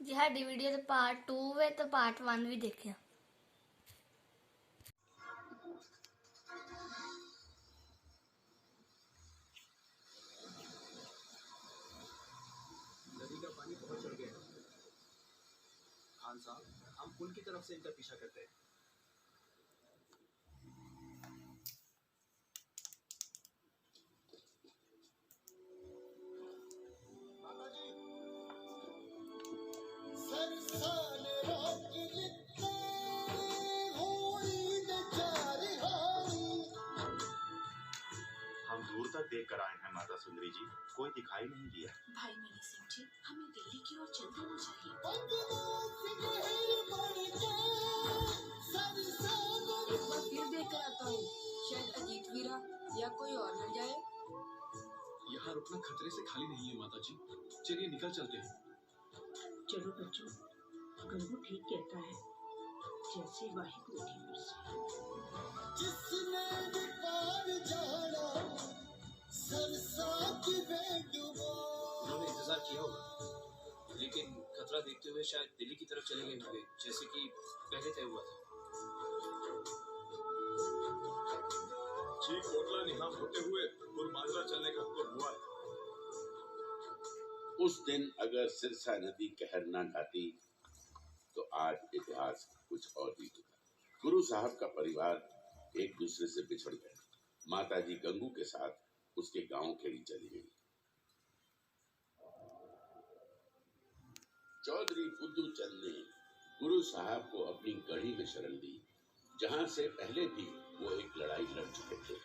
जी साडी video तो part 2 है तो पार्ट 1 भी देखियो। नदी का पानी बहुत चढ़ गया है। खान साहब, हम पुल की तरफ से इनका पीछा करते हैं। हम दूर तक देख कर आए हैं माता सुंदरी जी, कोई दिखाई नहीं दिया। भाई मनी सिंह जी, हमें दिल्ली की ओर चल देना चाहिए। एक बार फिर देख कर आता हूँ, शायद अजीत वीरा या कोई और मिल जाए। यहाँ रुकना खतरे से खाली नहीं है माता जी, चलिए निकल चलते हैं। चलो बच्चों, गंगू ठीक कहता है, जैसे वाहिगुरु की मर्जी। जिसने भी पार जाना सरसा की बेडुबो। उन्होंने इंतजार किया होगा, लेकिन खतरा देखते हुए शायद दिल्ली की तरफ चले गए होंगे, जैसे कि पहले तय हुआ था। ठीक कोटला निहाम होते हुए बुरमाजरा चलने का हुक्म हुआ है। उस दिन अगर सिरसा नदी कहर न ढाती तो आज इतिहास कुछ और ही होता। गुरु साहब का परिवार एक दूसरे से बिछड़ गए। माताजी गंगू के साथ उसके गांव खेड़ी चली गई। चौधरी बुद्धू चंद ने गुरु साहब को अपनी गढ़ी में शरण दी, जहां से पहले भी वो एक लड़ाई लड़ चुके थे।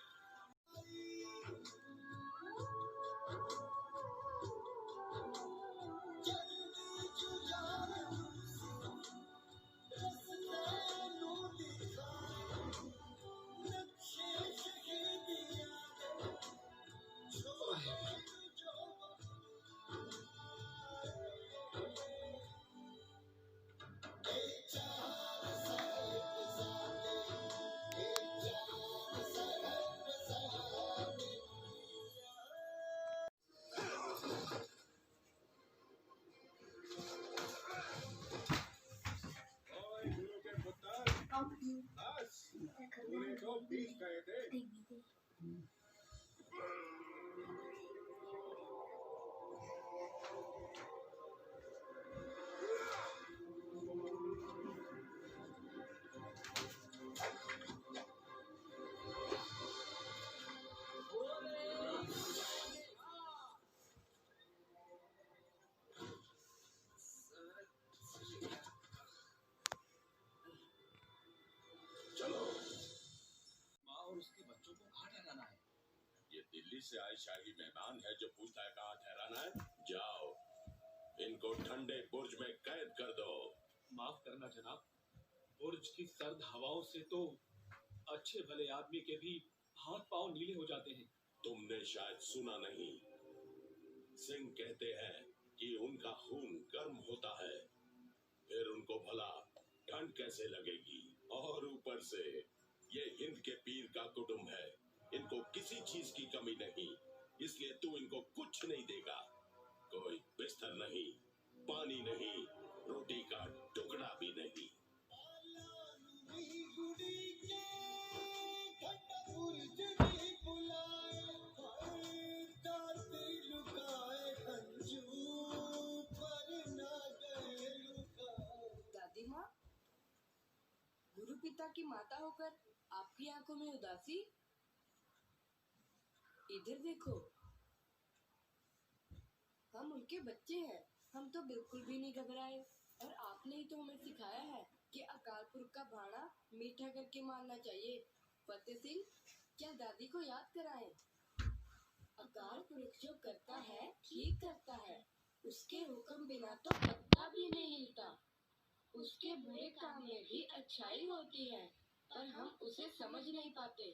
पूरे को बीच गए थे। चलो, माँ और उसके बच्चों को कहाँ ठहराना है? ये दिल्ली से आए शाही मेहमान है जो पूछता है कहाँ ठहराना है। जाओ, इनको ठंडे बुर्ज में कैद कर दो। माफ करना जनाब, बुर्ज की सर्द हवाओं से तो अच्छे भले आदमी के भी हाथ पांव नीले हो जाते हैं। तुमने शायद सुना नहीं, सिंह कहते हैं कि उनका खून गर्म होता है, फिर उनको भला ठंड कैसे लगेगी। और ऊपर से ये हिंद के पीर का कुटुंब है, इनको किसी चीज की कमी नहीं, इसलिए तू इनको कुछ नहीं देगा। कोई बिस्तर नहीं, पानी नहीं, रोटी का टुकड़ा भी नहीं। दादी माँ, गुरु पिता की माता होकर आपकी आंखों में उदासी। इधर देखो, हम उनके बच्चे हैं, हम तो बिल्कुल भी नहीं घबराए। और आपने ही तो हमें सिखाया है कि अकाल पुरख का भाड़ा मीठा करके मारना चाहिए। फतेह सिंह, क्या दादी को याद कराएं? अकाल पुरख जो करता है ठीक करता है, उसके हुक्म बिना तो पत्ता भी नहीं हिलता। उसके बुरे काम में भी अच्छाई होती है, पर हम उसे समझ नहीं पाते।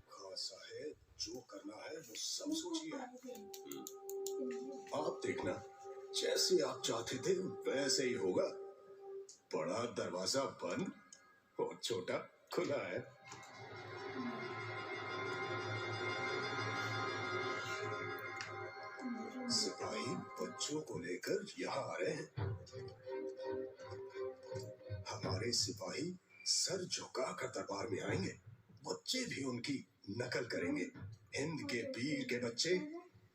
खान साहेब, जो करना है वो सब सोचिए। आप देखना, जैसे आप चाहते थे वैसे ही होगा। बड़ा दरवाजा बंद और छोटा खुला है। बच्चों को लेकर यहाँ आ रहे हैं। हमारे सिपाही सर झुकाकर दरबार में आएंगे, बच्चे भी उनकी नकल करेंगे। हिंद के पीर के बच्चे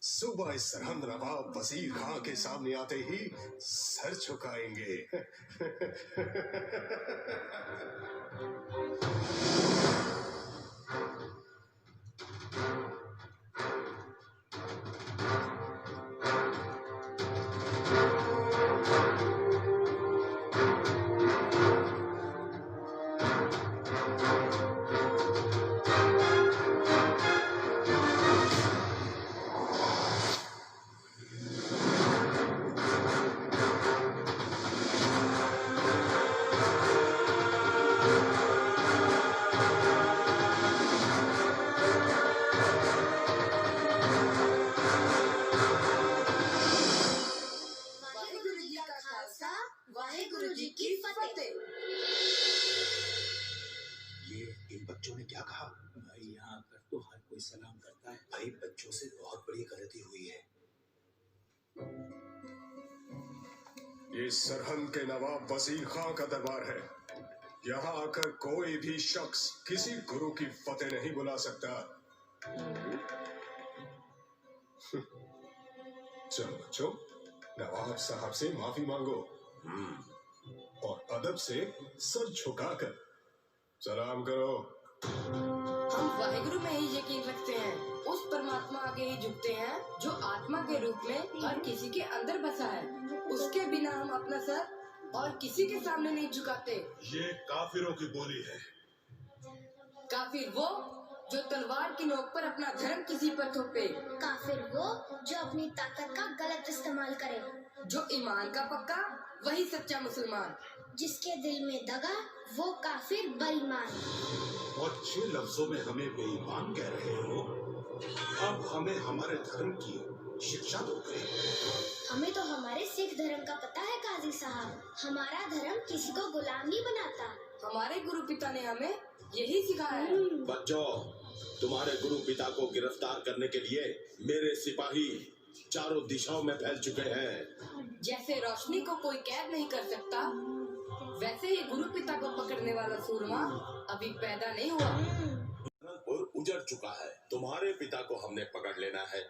सुबह इस सरहद नवाब वजीर खां के सामने आते ही सर झुकाएंगे। वाहेगुरु जी का खालसा, वाहेगुरु जी की फतेह। ये इन बच्चों ने क्या कहा? भाई यहाँ आकर तो हर कोई सलाम करता है। भाई बच्चों से बहुत बड़ी गलती हुई है। ये सरहद के नवाब वजीर खां का दरबार है। यहाँ आकर कोई भी शख्स किसी गुरु की फतेह नहीं बुला सकता। चलो बच्चों, नवाब साहब से माफी मांगो और अदब से सर झुकाकर सलाम करो। हम वाहेगुरु में ही यकीन रखते हैं, उस परमात्मा आगे ही झुकते हैं जो आत्मा के रूप में हर किसी के अंदर बसा है। उसके बिना हम अपना सर और किसी के सामने नहीं झुकाते। ये काफिरों की बोली है। काफिर वो जो तलवार की नोक पर अपना धर्म किसी पर थोपे, काफिर वो जो अपनी ताकत का गलत इस्तेमाल करे, जो ईमान का पक्का वही सच्चा मुसलमान, जिसके दिल में दगा वो काफिर बेईमान। अच्छे लफ्जों में हमें बेईमान कह रहे हो। अब हमें हमारे धर्म की शिक्षा दोगे? हमें तो हमारे सिख धर्म का पता है काजी साहब। हमारा धर्म किसी को गुलाम नहीं बनाता। हमारे गुरु पिता ने हमें यही सिखाया है। बच्चों, तुम्हारे गुरु पिता को गिरफ्तार करने के लिए मेरे सिपाही चारों दिशाओं में फैल चुके हैं। जैसे रोशनी को कोई कैद नहीं कर सकता, वैसे ही गुरु पिता को पकड़ने वाला सूरमा अभी पैदा नहीं हुआ। और उजड़ चुका है। तुम्हारे पिता को हमने पकड़ लेना है।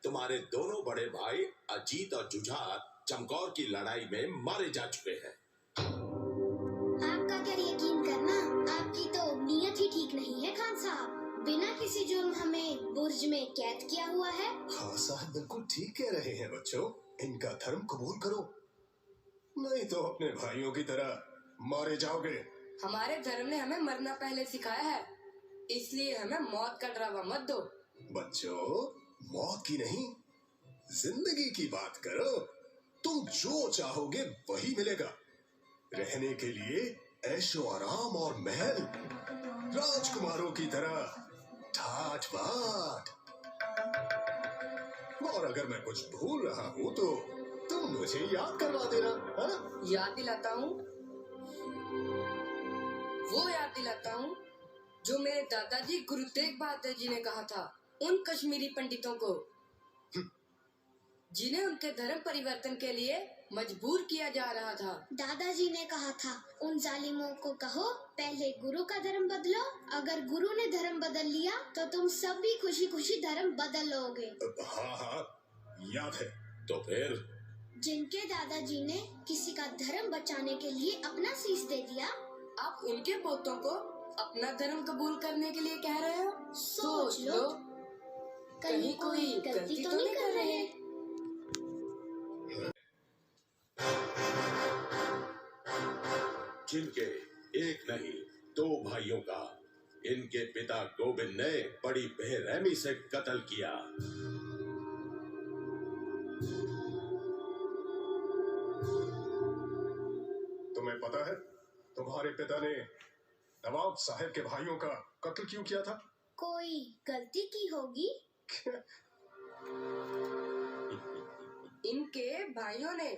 तुम्हारे दोनों बड़े भाई अजीत और जुझार चमकौर की लड़ाई में मारे जा चुके हैं। आपका क्या यकीन करना, आपकी तो नीयत ही ठीक नहीं है खान साहब। बिना किसी जुर्म हमें बुर्ज में कैद किया हुआ है। हाँ साहब बिल्कुल ठीक कह रहे हैं बच्चों, इनका धर्म कबूल करो, नहीं तो अपने भाइयों की तरह मारे जाओगे। हमारे धर्म ने हमें मरना पहले सिखाया है, इसलिए हमें मौत का डरावा मत दो। बच्चों, मौत की नहीं जिंदगी की बात करो। तुम जो चाहोगे वही मिलेगा। रहने के लिए ऐशो आराम और महल, राजकुमारों की तरह ठाठ बाट। और अगर मैं कुछ भूल रहा हूँ तो तुम मुझे याद करवा देना। हाँ? याद दिलाता हूँ, वो याद दिलाता हूँ जो मेरे दादाजी गुरु तेग बहादुर जी ने कहा था उन कश्मीरी पंडितों को, जिन्हें उनके धर्म परिवर्तन के लिए मजबूर किया जा रहा था। दादाजी ने कहा था उन जालिमों को कहो पहले गुरु का धर्म बदलो, अगर गुरु ने धर्म बदल लिया तो तुम सब भी खुशी खुशी धर्म बदल लोगे। हाँ हाँ याद है। तो फिर जिनके दादाजी ने किसी का धर्म बचाने के लिए अपना शीश दे दिया, आप उनके पोतों को अपना धर्म कबूल करने के लिए कह रहे हो? सोच लो कहीं कोई गलती तो नहीं कर रहे। जिनके एक नहीं दो भाइयों का इनके पिता गोविंद ने बड़ी बेरहमी से कत्ल किया। तुम्हें पता है तुम्हारे पिता ने नवाब साहब के भाइयों का कत्ल क्यों किया था? कोई गलती की होगी। इनके भाइयों ने।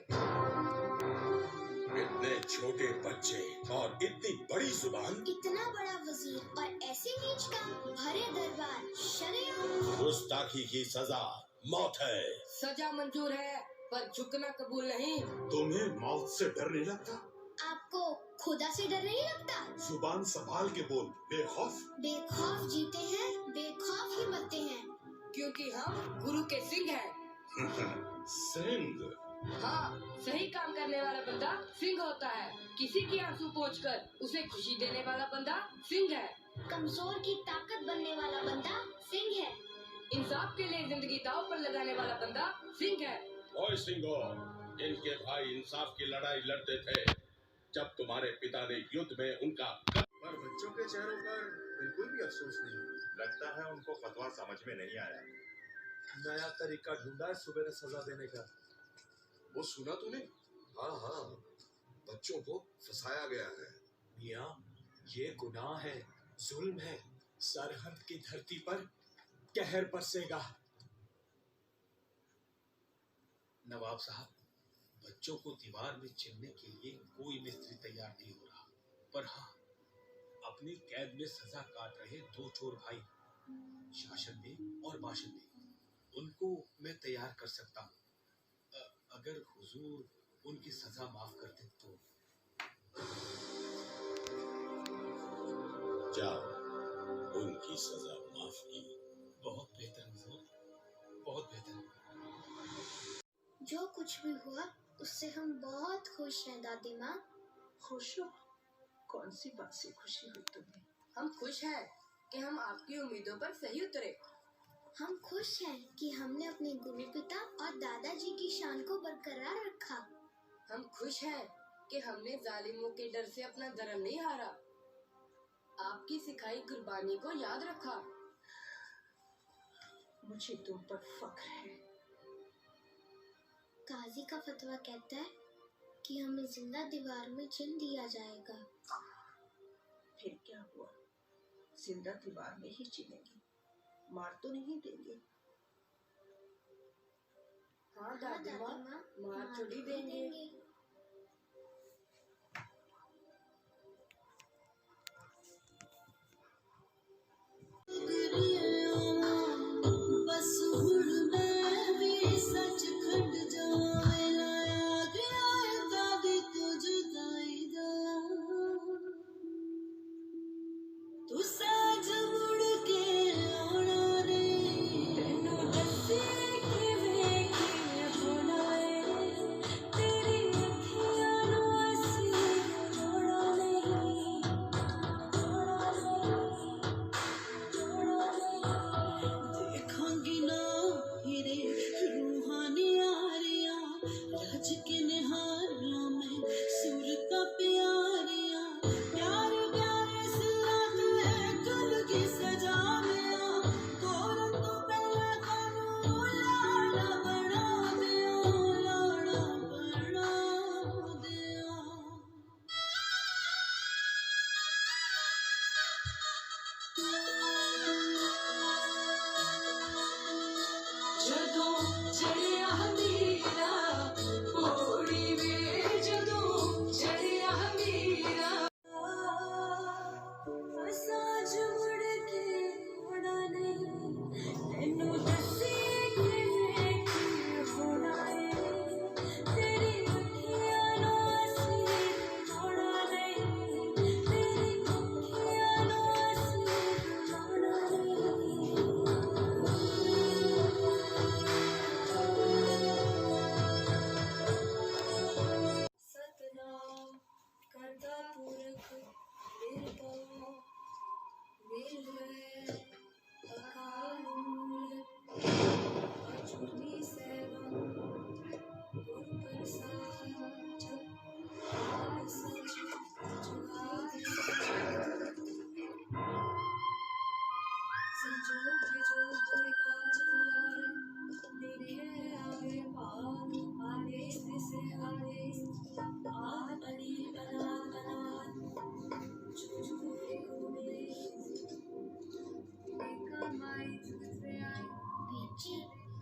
इतने छोटे बच्चे और इतनी बड़ी जुबान। इतना बड़ा वजीर और ऐसे नीच काम, भरे दरबार, शरेआम। गुस्ताखी की सजा मौत है। सजा मंजूर है पर झुकना कबूल नहीं। तुम्हें मौत से डर नहीं लगता? आपको खुदा से डर नहीं लगता? जुबान संभाल के बोल, बेखौफ। बेखौफ जीते हैं, बेखौफ ही मरते हैं। क्योंकि हम गुरु के सिंह हैं। सिंह? हाँ, सही काम करने वाला बंदा सिंह होता है। किसी की आंसू पोंछकर उसे खुशी देने वाला बंदा सिंह है। कमजोर की ताकत बनने वाला बंदा सिंह है। इंसाफ के लिए जिंदगी दांव पर लगाने वाला बंदा सिंह है। ओए सिंहो, इनके भाई इंसाफ की लड़ाई लड़ते थे जब तुम्हारे पिता ने युद्ध में उनका। पर बच्चों के चेहरों पर बिल्कुल भी अफसोस नहीं। लगता है उनको फतवा समझ में नहीं आया। नया तरीका ढूंढा है सुबह सजा देने का। वो सुना तूने? हाँ हाँ, बच्चों को फंसाया गया है। मियाँ, ये गुनाह है, जुल्म है। सरहद की धरती पर कहर बरसेगा। नवाब साहब, बच्चों को दीवार में चिनने के लिए कोई मिस्त्री तैयार नहीं हो रहा, पर हाँ, अपनी कैद में सजा काट रहे दो चोर भाई, शासन बेग और बाशन बेग, उनको मैं तैयार कर सकता हूँ। अगर हुजूर उनकी सजा माफ कर दे तो। जाओ, उनकी सजा माफ की। बहुत बेहतर हुजूर, बहुत बेहतर। जो कुछ भी हुआ उससे हम बहुत खुश हैं दादी माँ। खुश हो? कौन सी बात से खुशी हुई तुम्हें? हम खुश हैं कि हम आपकी उम्मीदों पर सही उतरे। हम खुश हैं कि हमने अपने गुरु पिता और दादाजी की शान को बरकरार रखा। हम खुश हैं कि हमने जालिमों के डर से अपना धर्म नहीं हारा, आपकी सिखाई कुर्बानी को याद रखा। मुझे तुम पर फख्र है। काजी का फतवा कहता है कि हमें जिंदा दीवार में चिन दिया जाएगा। फिर क्या हुआ? जिंदा दीवार में ही चिनेंगे, मार तो नहीं देंगे। हाँ दादी माँ, मार थोड़ी देंगे। बस हुण मैं भी सचखंड जाए लाया गया दादी तो जुदाई दा तू साज मुड़ के आना रे तेनू दसी किवें किवें होना है तेरी अखियां नू असी जोड़ा नहीं देखांगी ना फिरे रूहानी यारियां रज के निहारा में सूरत प्यारियां प्यार प्यारे सिला तुझे कल की सजा में तोर तो पहला कानू लाड़ा बना दिया लाड़ा बना दिया। ਜਦੋਂ ਚੜਿਆ ਹਮੀਰਾ ਪੌੜੀ ਵੇ ਜਦੋਂ ਚੜਿਆ ਹਮੀਰਾ ਸਾਜ ਮੁੜ ਕੇ ਹੋਣਾ ਨਹੀਂ ਤੈਨੂੰ ਦੱਸੀ ਕਿਵੇਂ ਕੀ ਹੋਣਾ ਏ ਤੇਰੀ ਅੱਖੀਆਂ ਨੂੰ ਅਸੀਂ ਹੋਣਾ ਨਹੀਂ ਤੇਰੀ ਅੱਖੀਆਂ ਨੂੰ ਅਸੀਂ ਹੋਣਾ ਨਹੀਂ। सतनाम करता पुरख निर्भव निर्भय अकाल मूरत अजूनी सैभम गुर प्रसाद जप सच जुगाद संजोग विजोग गुर काज दुलारे लिखे आगे पाद आदेश से आदेश आद अनील अनाद अनाद जुजुरे गुणे देखा माई जुगसे आई। बेटी,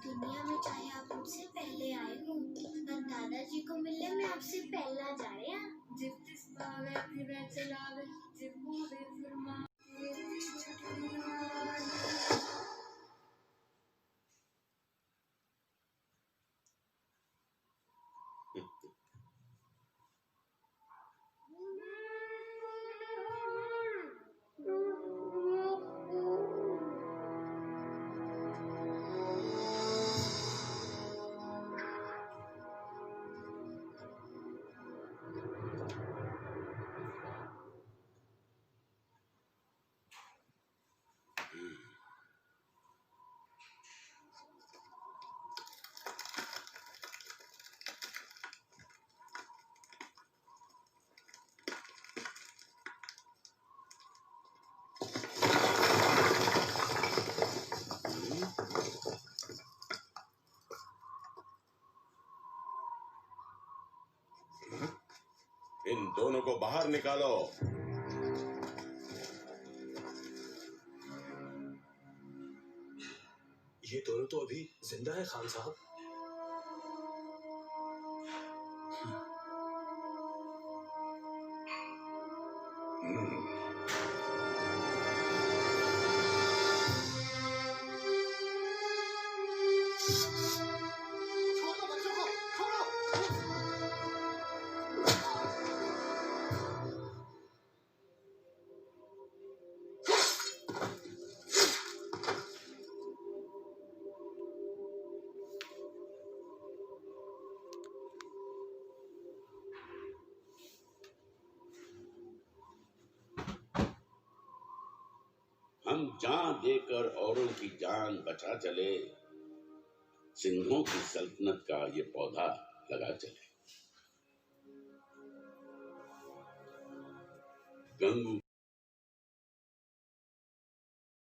दुनिया में चाहे आप मुझसे पहले आए हो और दादाजी को मिलने में आपसे पहला जाए। जिप तिस पावे तिवे चलावे जिप मूवे फरमा इन दोनों को बाहर निकालो। ये दोनों तो अभी जिंदा है खान साहब। छोड़ो बच्चों को, छोड़ो। हम जान देकर औरों की जान बचा चले, सिंहों की सल्तनत का ये पौधा लगा चले। गंगू